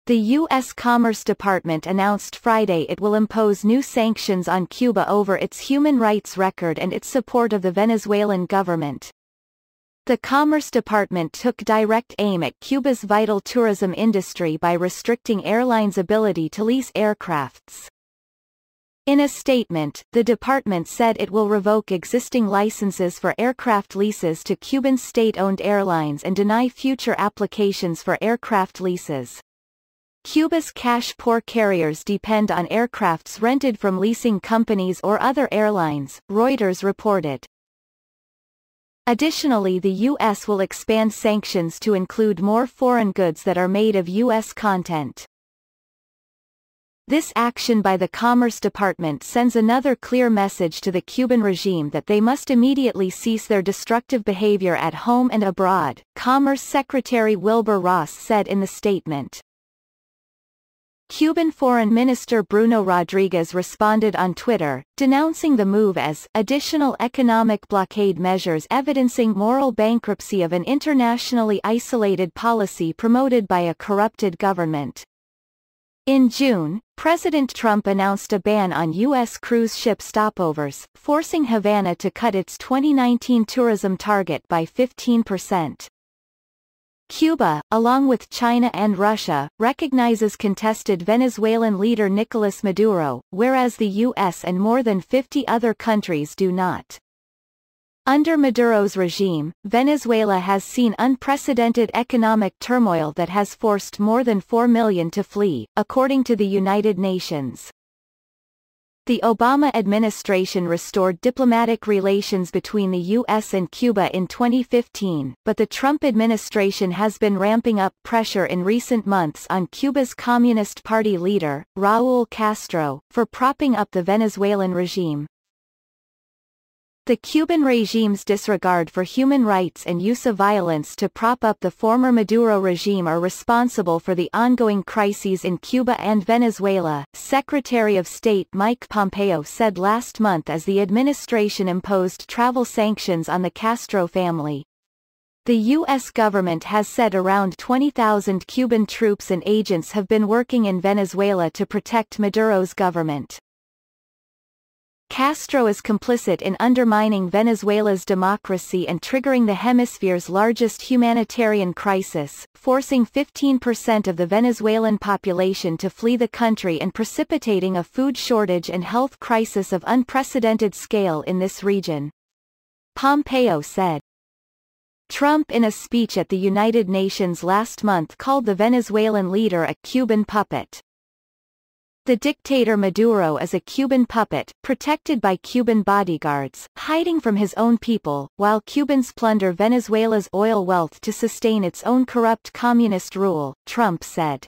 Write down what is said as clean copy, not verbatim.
The U.S. Commerce Department announced Friday it will impose new sanctions on Cuba over its human rights record and its support of the Venezuelan government. The Commerce Department took direct aim at Cuba's vital tourism industry by restricting airlines' ability to lease aircrafts. In a statement, the department said it will revoke existing licenses for aircraft leases to Cuban state-owned airlines and deny future applications for aircraft leases. Cuba's cash-poor carriers depend on aircrafts rented from leasing companies or other airlines, Reuters reported. Additionally, the U.S. will expand sanctions to include more foreign goods that are made of U.S. content. This action by the Commerce Department sends another clear message to the Cuban regime that they must immediately cease their destructive behavior at home and abroad, Commerce Secretary Wilbur Ross said in the statement. Cuban Foreign Minister Bruno Rodriguez responded on Twitter, denouncing the move as additional economic blockade measures evidencing moral bankruptcy of an internationally isolated policy promoted by a corrupted government. In June, President Trump announced a ban on U.S. cruise ship stopovers, forcing Havana to cut its 2019 tourism target by 15%. Cuba, along with China and Russia, recognizes contested Venezuelan leader Nicolas Maduro, whereas the U.S. and more than 50 other countries do not. Under Maduro's regime, Venezuela has seen unprecedented economic turmoil that has forced more than 4 million to flee, according to the United Nations. The Obama administration restored diplomatic relations between the U.S. and Cuba in 2015, but the Trump administration has been ramping up pressure in recent months on Cuba's Communist Party leader, Raúl Castro, for propping up the Venezuelan regime. The Cuban regime's disregard for human rights and use of violence to prop up the former Maduro regime are responsible for the ongoing crises in Cuba and Venezuela, Secretary of State Mike Pompeo said last month as the administration imposed travel sanctions on the Castro family. The U.S. government has said around 20,000 Cuban troops and agents have been working in Venezuela to protect Maduro's government. Castro is complicit in undermining Venezuela's democracy and triggering the hemisphere's largest humanitarian crisis, forcing 15% of the Venezuelan population to flee the country and precipitating a food shortage and health crisis of unprecedented scale in this region. Pompeo said. Trump in a speech at the United Nations last month called the Venezuelan leader a Cuban puppet. The dictator Maduro is a Cuban puppet, protected by Cuban bodyguards, hiding from his own people, while Cubans plunder Venezuela's oil wealth to sustain its own corrupt communist rule, Trump said.